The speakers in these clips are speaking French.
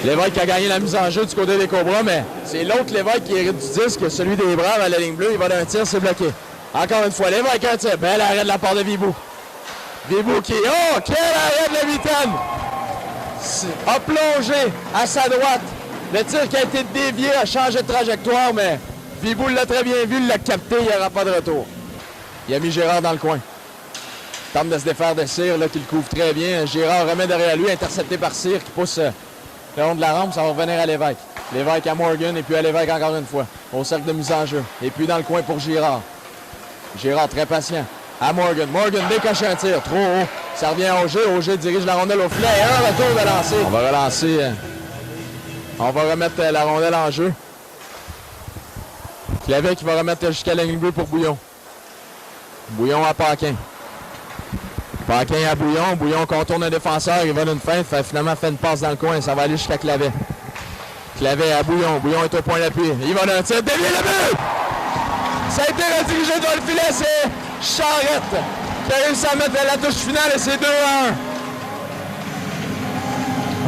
Lévesque a gagné la mise en jeu du côté des Cobras, mais c'est l'autre Lévesque qui hérite du disque, celui des Braves à la ligne bleue. Il va d'un tir, c'est bloqué. Encore une fois, Lévesque un tir. Bel arrêt de la part de Vibou. Vibou qui... Oh, quel arrêt de la mitaine! A plongé à sa droite. Le tir qui a été dévié a changé de trajectoire, mais Vibou l'a très bien vu, l'a capté, il n'y aura pas de retour. Il a mis Gérard dans le coin. Tente de se défaire de Cyr, là, qui le couvre très bien. Gérard remet derrière lui, intercepté par Cyr, qui pousse le long de la rampe. Ça va revenir à Lévesque. Lévesque à Morgan, et puis à Lévesque encore une fois. Au cercle de mise en jeu. Et puis dans le coin pour Girard. Girard très patient. À Morgan. Morgan décoche un tir. Trop haut. Ça revient à Auger. Auger dirige la rondelle au filet. Et un retour de lancer. On va relancer. On va remettre la rondelle en jeu. Clavet qui va remettre jusqu'à la ligne bleue pour Bouillon. Bouillon à Paquin. Paquin à Bouillon. Bouillon contourne un défenseur. Il va d'une feinte. Finalement, fait une passe dans le coin. Ça va aller jusqu'à Clavet. Clavet à Bouillon. Bouillon est au point d'appui. Il va d'un tir. Dévier le but! Ça a été redirigé devant le filet. C'est Charrette qui a réussi à mettre la touche finale et c'est 2-1.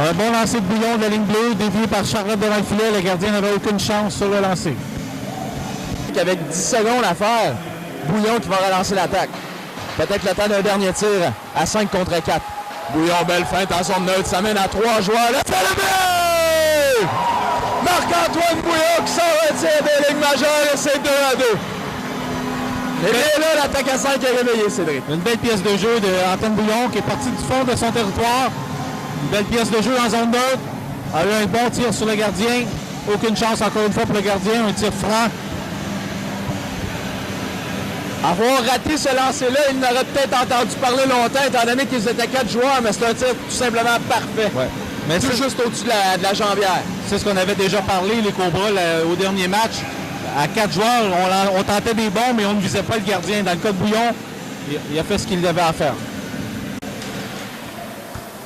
Un bon lancer de Bouillon de la ligne bleue, dévié par Charrette devant le filet. Le gardien n'avait aucune chance sur le lancer. Avec 10 secondes à faire, Bouillon qui va relancer l'attaque. Peut-être le temps d'un dernier tir à 5 contre 4. Bouillon, belle feinte en zone neutre, ça mène à 3 joueurs. Le fait le but! Marc-Antoine Bouillon qui sort un tir des lignes majeures et c'est 2-2. Et bien là, l'attaque à 5 est réveillée, Cédric. Une belle pièce de jeu d'Antoine Bouillon qui est parti du fond de son territoire. Une belle pièce de jeu en zone neutre. A eu un bon tir sur le gardien. Aucune chance encore une fois pour le gardien. Un tir franc. Avoir raté ce lancer-là, il n'aurait peut-être entendu parler longtemps, étant donné qu'ils étaient 4 joueurs, mais c'est un tir tout simplement parfait. Ouais. Mais c'est juste au-dessus de la jambière. C'est ce qu'on avait déjà parlé, les Cobras, au dernier match. À 4 joueurs, on tentait des bombes, mais on ne visait pas le gardien. Dans le cas de Bouillon, il a fait ce qu'il devait à faire.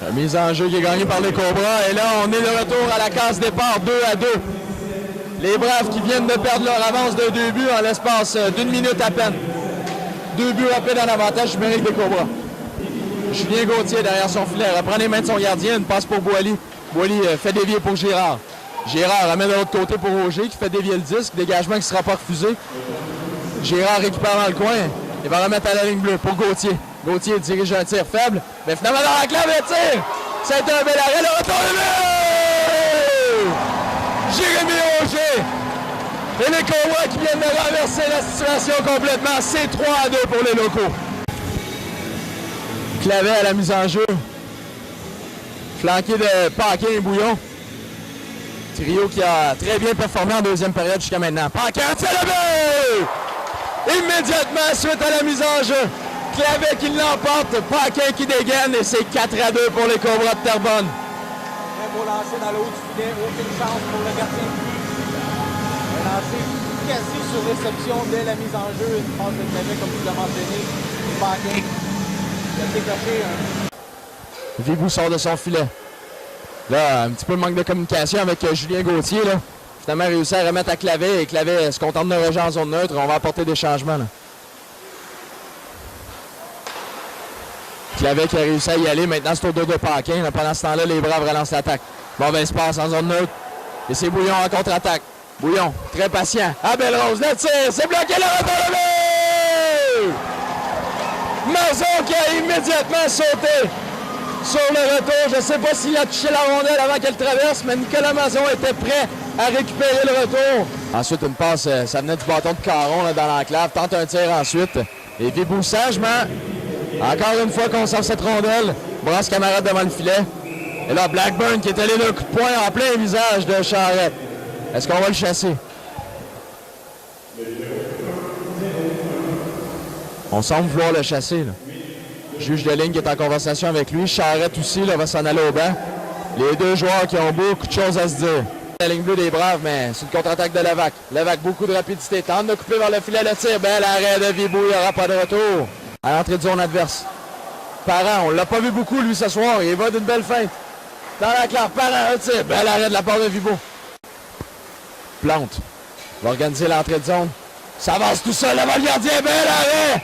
La mise en jeu qui est gagnée par les Cobras. Et là, on est de retour à la case départ, 2-2. Les Braves qui viennent de perdre leur avance de 2 buts en l'espace d'une minute à peine. 2 buts rapides en avantage numérique des Cobras. Julien Gauthier derrière son filet. Reprend les mains de son gardien. Une passe pour Boily. Boily fait dévier pour Girard. Girard ramène de l'autre côté pour Auger qui fait dévier le disque. Dégagement qui ne sera pas refusé. Girard récupère dans le coin. Il va remettre à la ligne bleue pour Gauthier. Gauthier dirige un tir faible. Mais finalement dans la clave, le tir. Ça a été un bel arrêt. Le retour de but! Jérémy Auger. Et les Cobras qui viennent de renverser la situation complètement. C'est 3-2 pour les locaux. Clavet à la mise en jeu. Flanqué de Paquin et Bouillon. Trio qui a très bien performé en deuxième période jusqu'à maintenant. Paquin, c'est le but! Immédiatement suite à la mise en jeu. Clavet qui l'emporte. Paquin qui dégaine et c'est 4-2 pour les Cobras de Terrebonne. Très beau lancer dans le haut du filet. Aucune chance pour le gardien. Un lancer quasi sur réception dès la mise en jeu. Une passe de Clavet comme tu l'as mentionné. Paquin qui a décoché un... Vibou sort de son filet. Là, un petit peu de manque de communication avec Julien Gauthier. Là. Finalement, réussi à remettre à Clavet et Clavet se contente de rejet en zone neutre. On va apporter des changements. Là. Clavet qui a réussi à y aller. Maintenant, c'est au dos de Paquin. Là, pendant ce temps-là, les Braves relancent l'attaque. Bon, espace en zone neutre. Et c'est Bouillon en contre-attaque. Bouillon, très patient. Ah, belle rose, le tir, c'est bloqué, le retour de but! Mazon qui a immédiatement sauté sur le retour. Je ne sais pas s'il a touché la rondelle avant qu'elle traverse, mais Nicolas Mazon était prêt à récupérer le retour. Ensuite, une passe, ça venait du bâton de Caron là, dans l'enclave. Tente un tir ensuite. Et Vibou sagement, encore une fois qu'on sort cette rondelle, brasse camarade devant le filet. Et là, Blackburn qui est allé d'un coup de poing en plein visage de Charrette. Est-ce qu'on va le chasser? On semble vouloir le chasser. Là. Juge de ligne qui est en conversation avec lui. Charrette aussi là, va s'en aller au banc. Les deux joueurs qui ont beaucoup de choses à se dire. La ligne bleue des Braves, mais c'est une contre-attaque de Levac. Levac, beaucoup de rapidité. Tente de couper vers le filet, le tir. Bel arrêt de Vibou, il n'y aura pas de retour. À l'entrée de zone adverse. Parent, on ne l'a pas vu beaucoup lui ce soir. Il va d'une belle feinte. Dans la clave, Parent, un tir. Bel arrêt de la part de Vibou. Plante. Va organiser l'entrée de zone. Ça avance tout seul devant le gardien. Bel arrêt